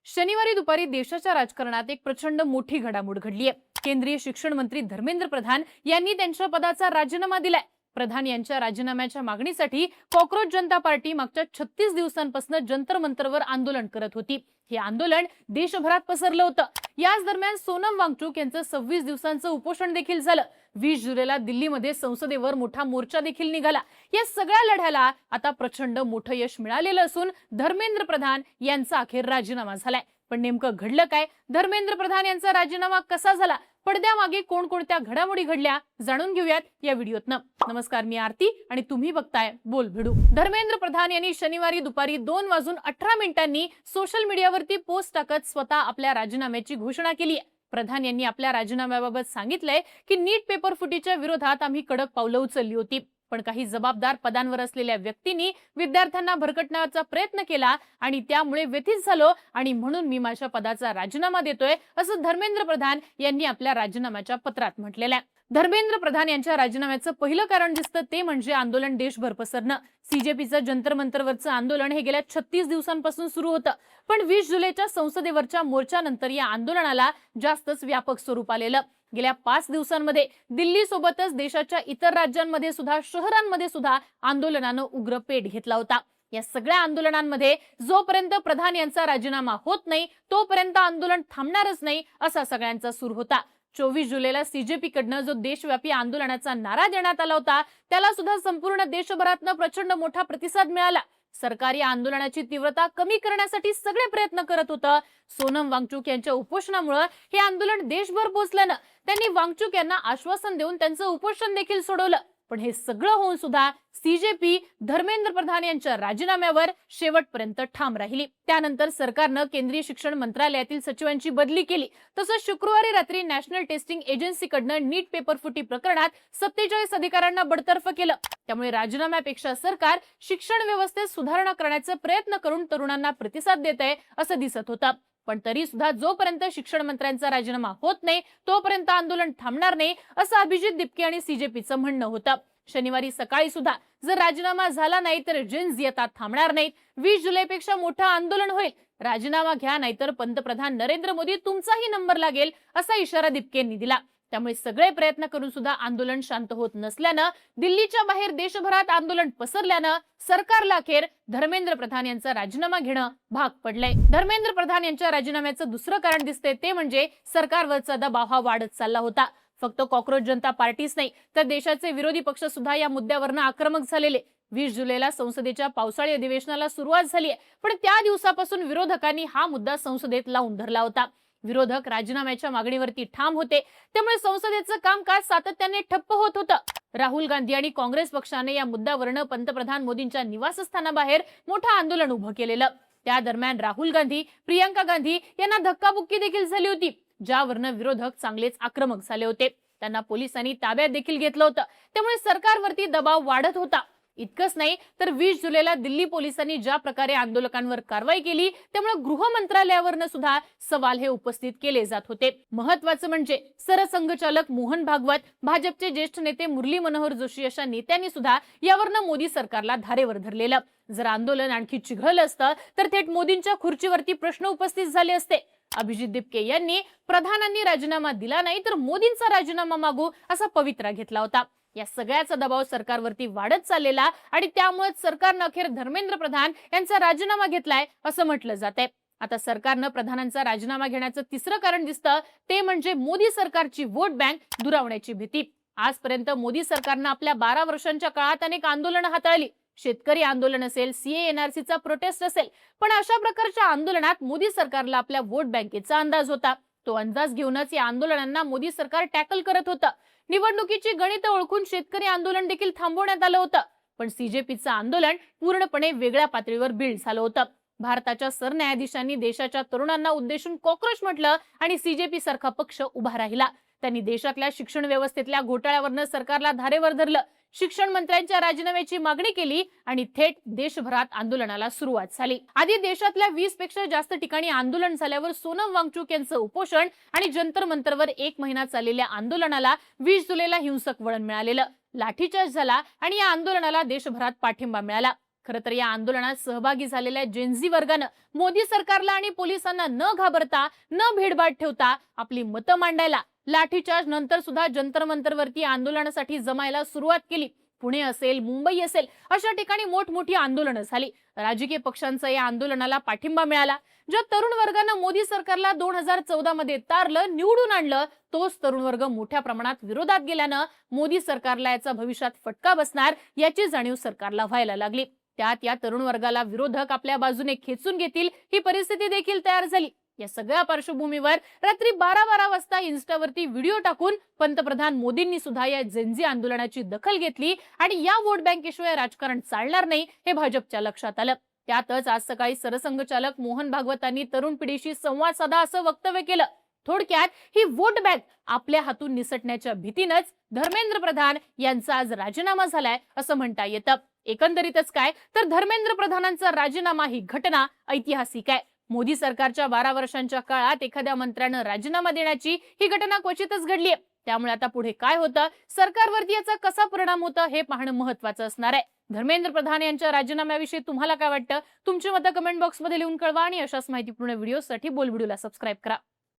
शनिवारी दुपारी देशाच्या राजकारणात एक प्रचंड मोठी घडामोड घडली आहे। केंद्रीय शिक्षण मंत्री धर्मेंद्र प्रधान यांनी त्यांच्या पदाचा राजीनामा दिलाय। प्रधान यांच्या राजीनाम्याच्या मागणीसाठी कॉकरोच जनता पार्टी मागच्या 36 दिवसांपासून जंतर मंतरवर आंदोलन करत होती। हे आंदोलन देशभरात पसरलं होतं। याच दरम्यान सोनम वांगचुक यांचं 26 दिवसांचं उपोषण देखील झालं। 20 जुलैला दिल्लीमध्ये संसदेवर मोठा मोर्चा देखील निघाला। या सगळ्या लढ्याला आता प्रचंड मोठं यश मिळालेलं असून धर्मेंद्र प्रधान यांचा अखेर राजीनामा झालाय। पण नेमकं घडलं काय? धर्मेंद्र प्रधान यांचा राजीनामा कसा झाला? पडद्यामागे कोणकोणत्या घडामोडी घडल्या जाणून घेऊयात या व्हिडिओतनं। नमस्कार, मी आरती आणि तुम्ही बघताय बोल भिडू। धर्मेंद्र प्रधान यांनी शनिवारी दुपारी 2:18 सोशल मीडियावरती पोस्ट टाकत स्वतः आपल्या राजीनाम्याची घोषणा केली आहे। प्रधान यांनी आपल्या राजीनाम्याबाबत सांगितलंय की नीट पेपर फुटीच्या विरोधात आम्ही कडक पावलं उचलली होती, पण काही जबाबदार पदांवर असलेल्या व्यक्तींनी विद्यार्थ्यांना भरकटण्याचा प्रयत्न केला आणि त्यामुळे व्यथित झालो आणि म्हणून मी माझ्या पदाचा राजीनामा देतोय, असं धर्मेंद्र प्रधान यांनी आपल्या राजीनाम्याच्या पत्रात म्हटलेलं आहे। धर्मेंद्र प्रधान यांच्या राजीनाम्याचं पहिलं कारण दिसतं ते म्हणजे आंदोलन देशभर पसरणं। सीजेपीचं जंतर मंतरवरचं आंदोलन हे गेल्या 36 दिवसांपासून सुरू होतं, पण 20 जुलैच्या संसदेवरच्या मोर्चानंतर या आंदोलनाला जास्तच व्यापक स्वरूप आलेलं। गेल्या 5 दिवसांमध्ये दिल्ली सोबतच देशाच्या इतर राज्यांमध्ये सुद्धा शहरांमध्ये सुद्धा आंदोलनानं उग्र पेट घेतला होता। या सगळ्या आंदोलनांमध्ये जोपर्यंत प्रधान यांचा राजीनामा होत नाही तोपर्यंत आंदोलन थांबणारच नाही असा सगळ्यांचा सूर होता। 24 जुलैला सीजेपी कडनं जो देशव्यापी आंदोलनाचा नारा देण्यात आला होता त्याला सुद्धा संपूर्ण देशभरातनं प्रचंड मोठा प्रतिसाद मिळाला। सरकारी आंदोलनाची तीव्रता कमी करण्यासाठी सगळे प्रयत्न करत होतं। सोनम वांगचुक यांच्या उपोषणामुळे हे आंदोलन देशभर पोहोचल्यानं त्यांनी वांगचुक यांना आश्वासन देऊन त्यांचं उपोषण देखील सोडवलं। पण हे सगळं होऊन सुद्धा सीजेपी धर्मेंद्र प्रधान यांच्या राजीनाम्यावर शेवटपर्यंत ठाम राहिली। त्यानंतर सरकारनं केंद्रीय शिक्षण मंत्रालयातील सचिवांची बदली केली। तसंच शुक्रवारी रात्री नॅशनल टेस्टिंग एजन्सीकडनं नीट पेपर फुटी प्रकरणात 47 अधिकाऱ्यांना बडतर्फ केलं। त्यामुळे राजीनाम्यापेक्षा सरकार शिक्षण व्यवस्थेत सुधारणा करण्याचा प्रयत्न करून तरुणांना प्रतिसाद देत आहे असं दिसत होतं। पण तरी सुद्धा जोपर्यंत शिक्षण मंत्र्यांचा राजीनामा होत नाही तोपर्यंत आंदोलन थांबणार नाही असं अभिजित दिपके आणि सीजेपीचं म्हणणं होतं। शनिवारी सकाळी सुद्धा जर राजीनामा झाला नाही तर जेन्स येतात थांबणार नाहीत। 20 जुलैपेक्षा मोठं आंदोलन होईल। राजीनामा घ्या नाहीतर पंतप्रधान नरेंद्र मोदी तुमचाही नंबर लागेल असा इशारा दिपकेंनी दिला। त्यामुळे सगळे प्रयत्न करून सुद्धा आंदोलन शांत होत नसल्यानं दिल्लीच्या बाहेर देशभरात आंदोलन पसरल्यानं सरकारला अखेर धर्मेंद्र प्रधान यांचा राजीनामा घेणं भाग पडलंय। धर्मेंद्र प्रधान यांच्या राजीनाम्याचं दुसरं कारण दिसतंय ते म्हणजे सरकारवरचा दबाव हा वाढत चालला होता। फक्त कॉकरोच जनता पार्टीच नाही तर देशाचे विरोधी पक्ष सुद्धा या मुद्द्यावरनं आक्रमक झालेले। 20 जुलैला संसदेच्या पावसाळी अधिवेशनाला सुरुवात झाली आहे, पण त्या दिवसापासून विरोधकांनी हा मुद्दा संसदेत लावून धरला होता। विरोधक राजीनाम्याच्या मागणीवरती ठाम होते, त्यामुळे संसदेचं कामकाज सातत्याने ठप्प होत होतं। राहुल गांधी आणि काँग्रेस पक्षाने या मुद्द्यावरनं पंतप्रधान मोदींच्या निवासस्थानाबाहेर मोठं आंदोलन उभं केलेलं। त्या दरम्यान राहुल गांधी, प्रियंका गांधी यांना धक्काबुक्की देखील झाली होती, ज्यावरनं विरोधक चांगलेच आक्रमक झाले होते। त्यांना पोलिसांनी ताब्यात देखील घेतलं होतं। त्यामुळे सरकारवरती दबाव वाढत होता। इतकंच नाही तर 20 जुलैला दिल्ली पोलिसांनी ज्या प्रकारे आंदोलकांवर कारवाई केली त्यामुळे गृह मंत्रालयावरनं सुद्धा सवाल हे उपस्थित केले जात होते। महत्त्वाचं म्हणजे सरसंघचालक मोहन भागवत, भाजपचे ज्येष्ठ नेते मुरली मनोहर जोशी अशा नेत्यांनी सुद्धा यावरनं मोदी सरकारला धारेवर धरलेलं। जर आंदोलन आणखी चिघळलं असतं तर थेट मोदींच्या खुर्चीवरती प्रश्न उपस्थित झाले असते। अभिजित दिपके यांनी प्रधानांनी राजीनामा दिला नाही तर मोदींचा राजीनामा मागू असा पवित्रा घेतला होता। या सगळ्याचा दबाव सरकारवरती वाढत चाललेला आणि त्यामुळे सरकारनं अखेर धर्मेंद्र प्रधान यांचा राजीनामा घेतलाय असं म्हटलं जातंय। आता सरकारनं प्रधानांचा राजीनामा घेण्याचं तिसरं कारण दिसतं ते म्हणजे मोदी सरकारची वोट बँक दुरावण्याची भीती। आजपर्यंत मोदी सरकारनं आपल्या 12 वर्षांच्या काळात अनेक आंदोलनं हाताळली। शेतकरी आंदोलन असेल, सीएएनआरसीचा प्रोटेस्ट असेल, पण अशा प्रकारच्या आंदोलनात मोदी सरकारला आपल्या वोट बँकेचा अंदाज होता। तो अंदाज घेऊनच या आंदोलनांना मोदी सरकार टॅकल करत होतं। निवडणुकीची गणितं ओळखून शेतकरी आंदोलन देखील थांबवण्यात आलं होतं, पण सीजेपीचं आंदोलन पूर्णपणे वेगळ्या पातळीवर बिल्ड झालं होतं। भारताच्या सरन्यायाधीशांनी देशाच्या तरुणांना उद्देशून कॉकरोच म्हटलं आणि सीजेपी सारखा पक्ष उभा राहिला। त्यांनी देशातल्या शिक्षण व्यवस्थेतल्या घोटाळ्यावरनं सरकारला धारेवर धरलं, शिक्षण मंत्र्यांच्या राजीनाम्याची मागणी केली आणि थेट देशभरात आंदोलनाला सुरुवात झाली। आधी देशातल्या 20 पेक्षा जास्त ठिकाणी आंदोलन झाल्यावर सोनम वांगचुक यांचं उपोषण आणि जंतर मंतरवर 1 महिना चाललेल्या आंदोलनाला 20 जुलैला हिंसक वळण मिळालेलं। लाठीचार्ज झाला आणि या आंदोलनाला देशभरात पाठिंबा मिळाला। खरं तर या आंदोलनात सहभागी झालेल्या जेनझी वर्गानं मोदी सरकारला आणि पोलिसांना न घाबरता, न भेडबाद ठेवता आपली मतं मांडायला, लाठीचार्ज नंतर सुद्धा जंतर मंतरवरती आंदोलनासाठी जमायला सुरुवात केली. पुणे असेल, मुंबई असेल, अशा ठिकाणी मोठमोठी आंदोलनं झाली. राजकीय पक्षांचा या आंदोलनाला पाठिंबा मिळाला. ज्या तरुण वर्गानं मोदी सरकारला 2014 मध्ये तारलं, निवडून आणलं, तोच तरुण वर्ग मोठ्या प्रमाणात विरोधात गेल्यानं मोदी सरकारला याचा भविष्यात फटका बसणार याची जाणीव सरकारला व्हायला लागली. त्यात या तरुण वर्गाला विरोधक आपल्या बाजूने खेचून घेतील ही परिस्थिती देखील तयार झाली. या सगळ्या पार्श्वभूमीवर रात्री 12-12 वाजता इन्स्टावरती व्हिडिओ टाकून पंतप्रधान मोदींनी सुद्धा या जेनझी आंदोलनाची दखल घेतली आणि या वोट बँकेशिवाय राजकारण चालणार नाही हे भाजपच्या लक्षात आलं. त्यातच आज सकाळी सरसंघचालक मोहन भागवतांनी तरुण पिढीशी संवाद साधा असं वक्तव्य केलं. थोडक्यात ही वोट बँक आपल्या हातून निसटण्याच्या भीतीनंच धर्मेंद्र प्रधान यांचा आज राजीनामा झालाय असं म्हणता येतं. एकंदरीतच काय तर धर्मेंद्र प्रधानांचा राजीनामा ही घटना ऐतिहासिक आहे. मोदी सरकारच्या 12 वर्षांच्या काळात एखाद्या मंत्र्यानं राजीनामा देण्याची ही घटना क्वचितच घडलीय. त्यामुळे आता पुढे काय होतं, सरकारवरती याचा कसा परिणाम होतं हे पाहणं महत्त्वाचं असणार आहे. धर्मेंद्र प्रधान यांच्या राजीनाम्याविषयी तुम्हाला काय वाटतं? तुमची मतं कमेंट बॉक्समध्ये लिहून कळवा आणि अशाच माहितीपूर्ण व्हिडिओसाठी बोलबिडूला सबस्क्राईब करा.